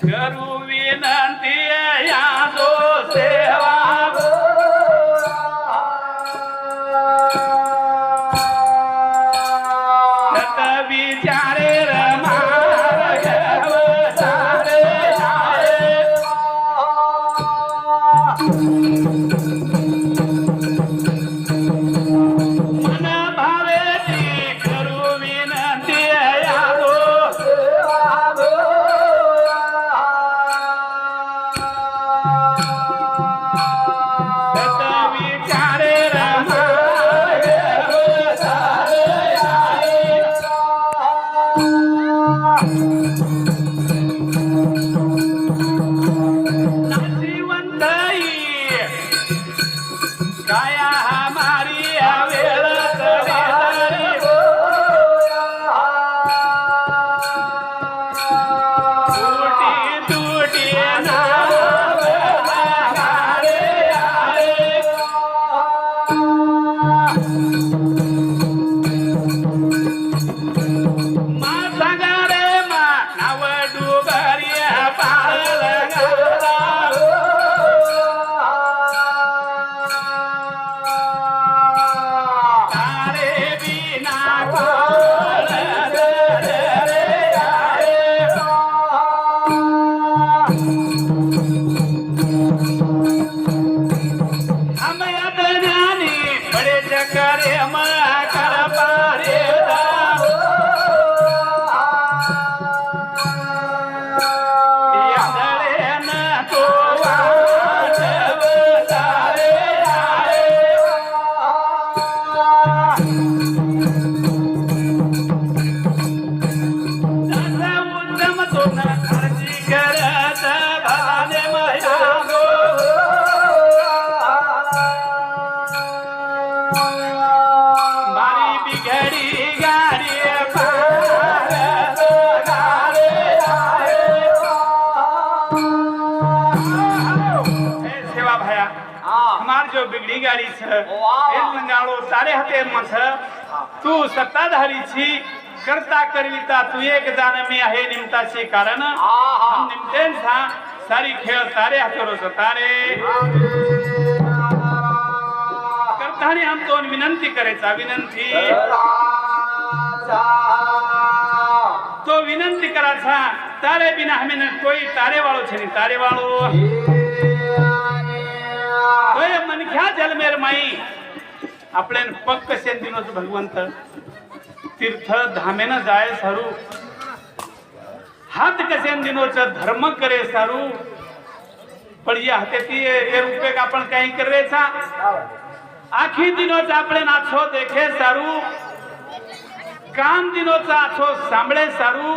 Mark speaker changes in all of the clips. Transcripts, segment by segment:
Speaker 1: करू विनंती या जो सेवा सत विचारे मन भावे करू विनंती या जो सत विचारे नाशिवंतई काया हमारी वेळ तरी तुटी तुटी मा सांगा रे मा नाव डुबरी तारे बिना हम ज्ञानी बड़े चकरे कर पारे न तो उत्तम तो न अर्जी करत भवाने मया मारी बिघडी गाडी सेवा भया हमार जो बिगड़ी गाड़ी छ लंगाड़ो तारे हते मछ तू सत्ताधारी छी करता करविता तू एक दान में आहे निमताचे कारण हम निमतेन था सारी खेळ तारे हातरो तारे करतानी हम तो विनंती करायचा विनंती तो विनंती करायचा तारे बिना हमें कोई तारे वाळो छे नहीं तारे वाळो कोई मनख्या जलमेर माई आपले पक्क सेन दिनोच भगवंत तीर्थ धामेन जाय सारू हात कसेन दिनोच धर्म करे सारू पण या हाते ती ए रुपये का आपण काही करेचा आखी दिनोच आपले नाछो देखे सारू काम दिनोचा आछो सांभळे सारू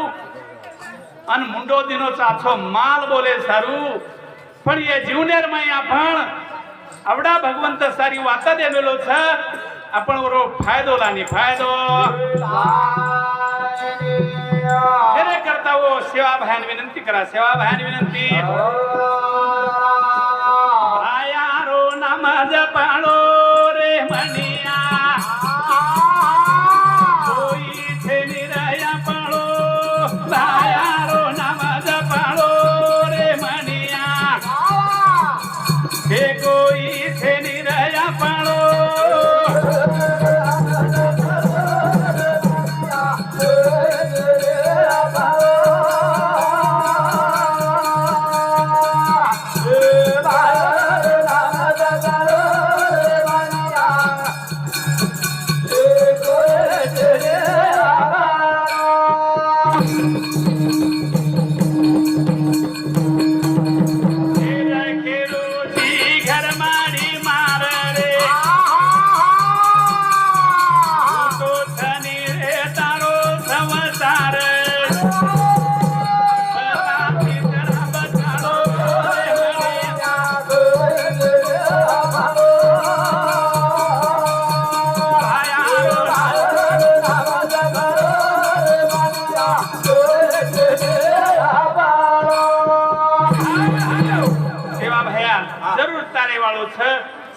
Speaker 1: अन मुंडो दिनोचा आछो माल बोले सारू पण ये जीवनेर माई आपण आवडा भगवंत सारी वाता देवेलो छ आपण वरो फायदो लानी फायदो हेरे करता वो सेवा भयान विनंती करा सेवा भयान विनंती आयारो नमाज पाळो रे मनिया कोई छे निराया पाळो आयारो नमाज पाळो रे मनिया हे कोई छे निराया पाळो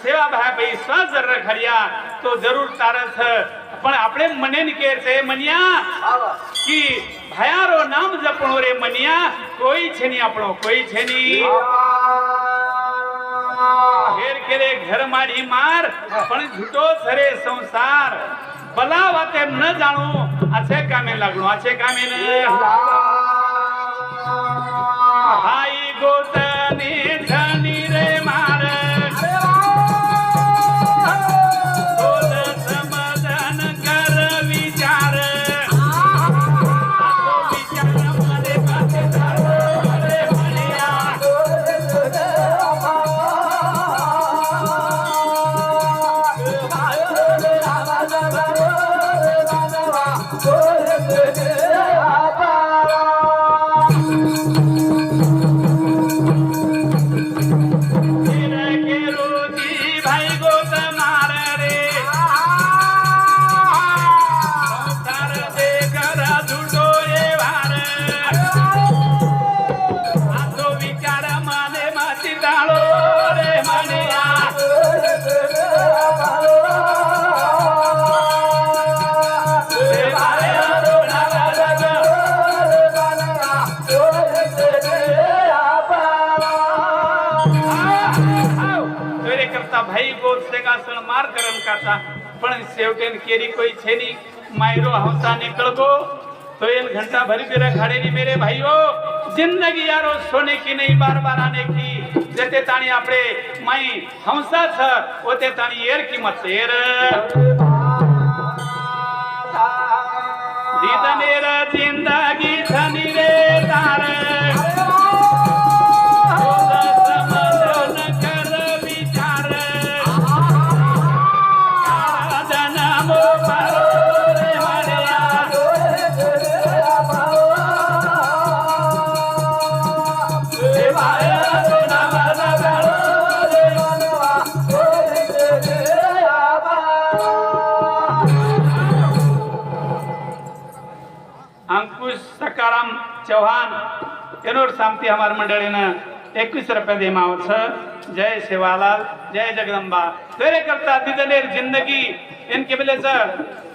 Speaker 1: सेवा भाई भाई स्व जरूर खरिया तो जरूर तारस पण આપણે મને કે છે મનિયા કે ભયારો નામ જપણો રે મનિયા કોઈ છે ની આપણો કોઈ છે ની ઘેર ઘેરે ઘર માડી માર પણ झूठो સરે સંસાર ભલા વાતે ન જાણું આછે કામે લાગણું આછે કામે ન ભાઈ ગોતની ધની રે માર मार करम करता पण शेवटेन केरी कोई छे नी मायरो हंसा निकल गो तो इन घंटा भरी भी रखाड़े नी मेरे भाइयों जिंदगी यारो सोने की नहीं बार बार आने की जते ताणी आपड़े माई हंसा छ ओते ताणी एर कीमत एर दीदनेर जिंदगी धनी रे तार अंकुश सकाराम चौहान एनोर सामती हमार मंडळीनं 21 रुपये देमाव छ जय सेवालाल जय जगदंबा तेरे करता दिदनेर जिंदगी इनके बेले छ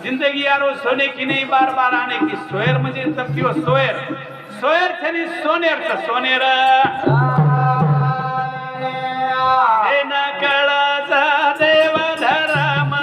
Speaker 1: जिंदगी यारो सोने की नहीं बार बार आने की सोयर म्हणजे तपकियो सोयर सोयर छनी सोनेर छ सोनेर सेन कळाच देव धर्म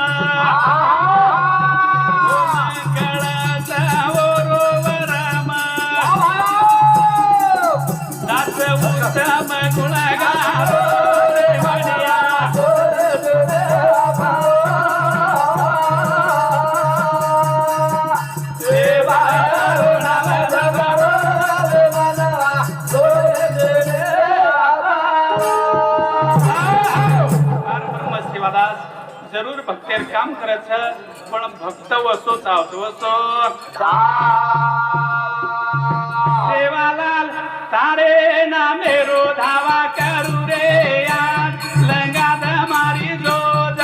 Speaker 1: जरूर भक्तेर काम करत छ पण भक्त वसो चावतो वसो सेवालाल तारे नामे रो धावा करू रे यार लंगाद मारी जोज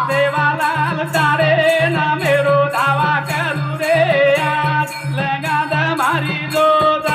Speaker 1: सेवालाल तारे नामे रो धावा करू रे यार लंगाद मारी जोज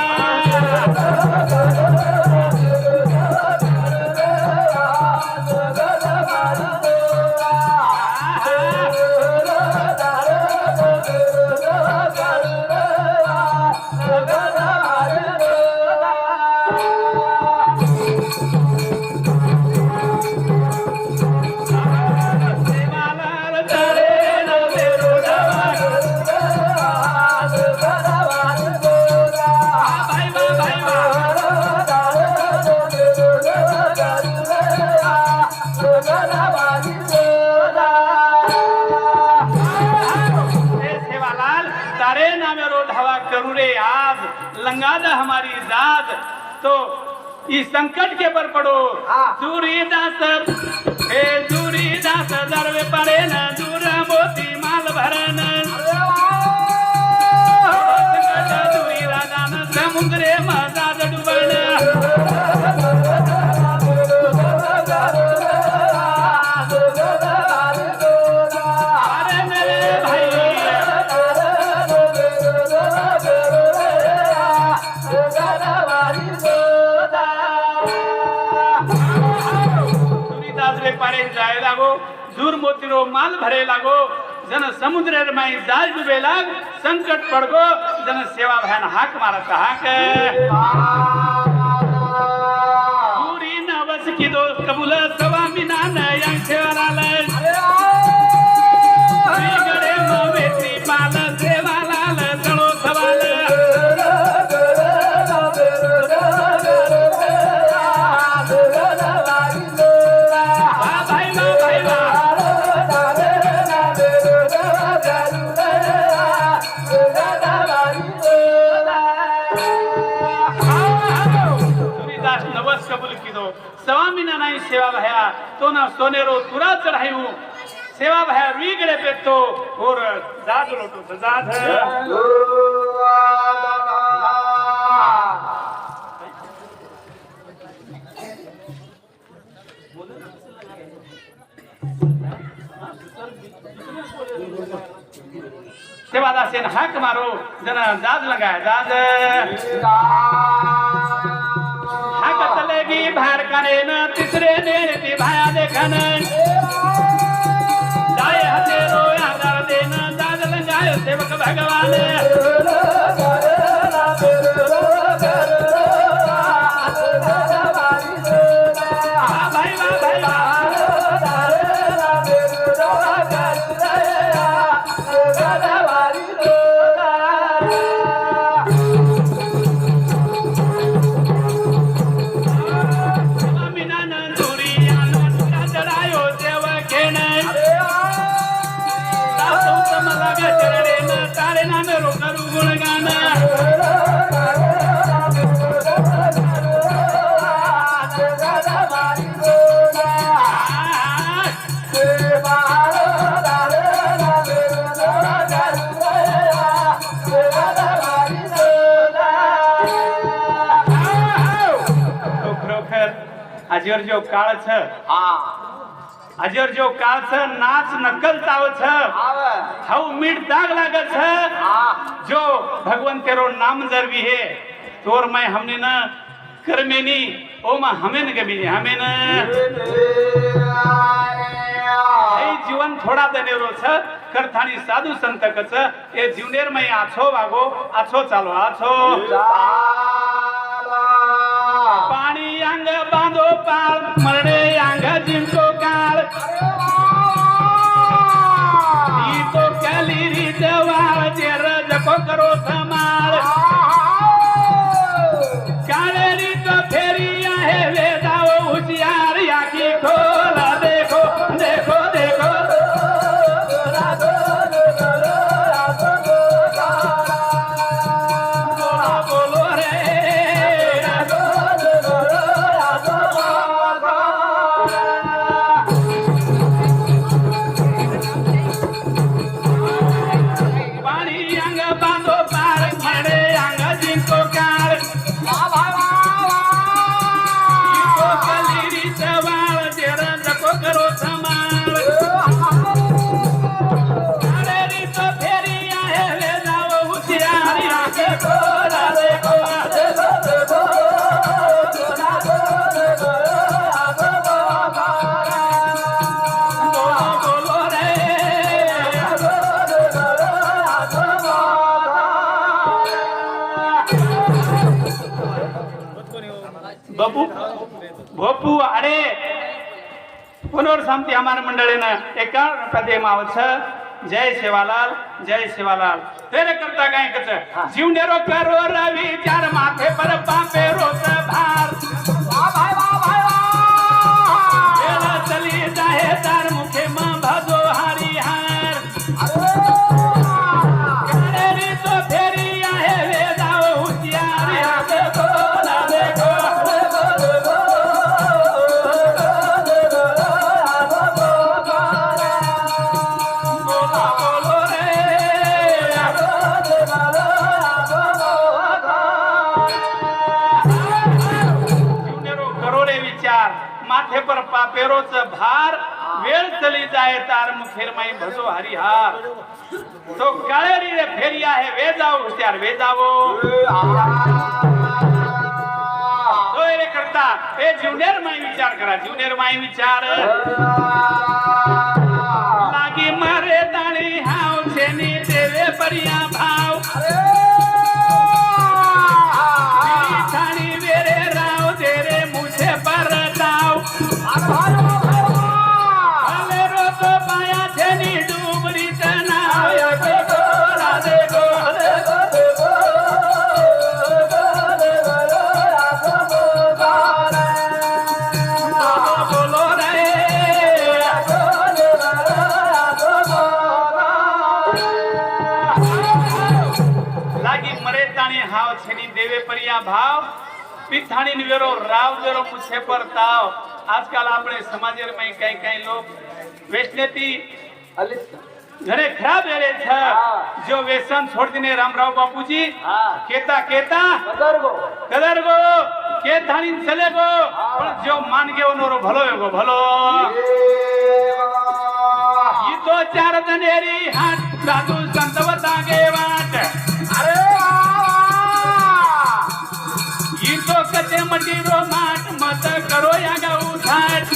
Speaker 1: लंगादा हमारी जात तो इस संकट के पर पड़ो दूरी दास हे दूरी दास दरवे पड़े न दूर मोती माल भरन दूरी राजा न समुद्रे मजाद डुबन सूर मोतीरो माल भरे लागो जन समुद्र में जाल डूबे लाग संकट पड़गो जन सेवा भयान हाक मारत हाक पूरी नवस की दो कबूल सवा मीना नयन सेवालाल गड़े मवेत्री पाल सेवालाल चलो सवाल स्वामीना नहीं सेवा भया तो ना सोनेरो तुरा चढ़ायू सेवा भया रुई गड़े पे तो और जाद लोटो तो जाद सेवादार सेन हाक मारो जना जाद लगाए जाद हाक चलेगी बाहर कने न तीसरे ने ती भाया देखन जाए हते रोया दर देन जाद लगाए सेवक भगवान भाई अजर जो काळ छ अजर जो काळ छ नाच नकल ताव छ हव मीठ दाग लागत छ जो भगवान तेरो नाम जरवी है तोर मैं हमने न कर्मेनी ओमा हमें न कभी हमें न हे जीवन थोड़ा दनेरो छ करथानी साधु संत कच ए जीवनेर मैं आछो वागो आछो चालो आछो पानी अंग बांधो पाल मरणे अंग जिनको काल तो कली रीत वाल जेर जको करो समाल काले रीत फेरिया है वेदाओ होशियार या की खोला देखो देखो देखो बोलो रे भोपू अरे पुनर्शांति हमारे मंडली ने एक पदे मावछ जय सेवालाल तेरे करता गाय कच जीव नेरो करो रवि चार माथे पर पापे रोस भार वाह चली जाए तार मुखे मां भजो हारी हार करे तो फेरी आहे वे जाओ होशियार या देखो ना देखो माथे पर पापेरोच भार वेळ चली जाए तार मुखेर माई भजो हरिहार तो काळेरी रे फेरिया है वे जाओ होशियार वे जावो तो रे करता ए जीवनेर माई विचार करा जीवनेर माई विचार या भाव पिठाणी वेरो राव वेरो पूछे पर ताव आजकल अपने समाज में कई कई लोग वेचनेती घरे खराब रहे था जो व्यसन छोड़ देने रामराव बापूजी केता केता कदर गो के थानी चले गो पर जो मान गयो नोरो भलो एगो भलो ये तो चार दनेरी हाथ साधु संत बतागे वाट अरे ये तो कते मटी रो माट मत करो या गा उठाट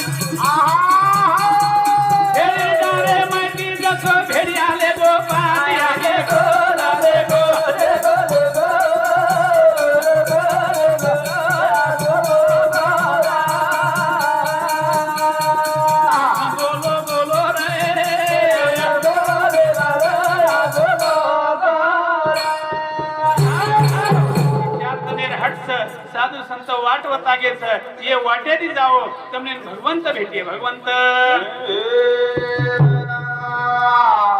Speaker 1: भेड़े डारे मटी जसो भेड़िया ले गो पानिया ले गो ले गो साधु संत वाट वतागे ये वाटेरी जाओ तमने भगवंत भेटिए भगवंत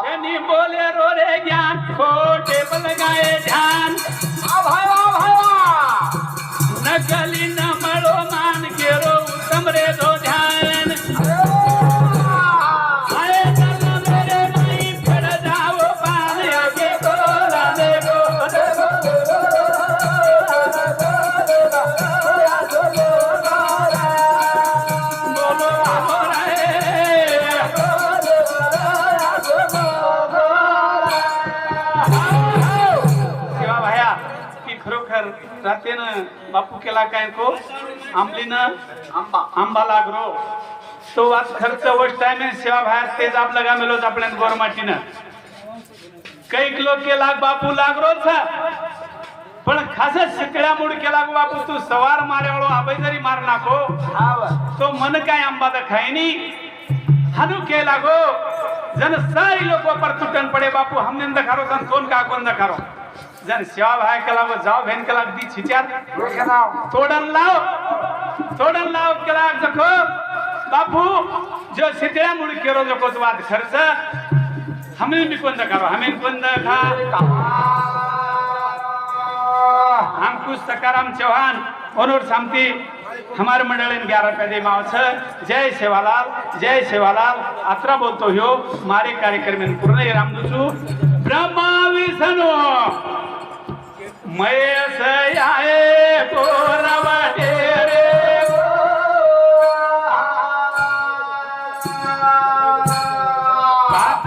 Speaker 1: शनि बोले रो रे ज्ञान खोटे पर लगाए ध्यान नकली न मरो मान के रो उत्तम रे दो ध्यान आए चल मेरे माई फिर जाओ पान आगे बोला देखो बापू केला काय को आंबलीनं आंबा लागरो तो आज खर्च वस्ट टाइम में सेवा भाई तेज आप लगा मिलो अपने गोरमाटीनं कई लोग के लाग बापू लागरो था पण खास शिकड्या मूड केला बापू तू सवार मारे वाळो आबै जरी मार नाखो तो मन काय आंबा द खायनी हानु के लागो जन सारी लोग पर टूटन पड़े बापू हमने दखारो सन कोन का कोन दखारो जन सेवा भाई कला वो जाओ बहन कला दी छिचार तोड़न लाओ कला देखो बापू जो सितया मुड़ केरो जो को बात खर्च हमें भी कोन दखारो हमें कोन दखा अंकुश सकाराम चौहान और शांति हमारे मंडल 11 पैदे माव जय सेवालाल आत्रा बोलतो हो मारे कार्यक्रम में पूर्ण रामदूसू ब्रह्मा विष्णु महेश आए गोरव रे बात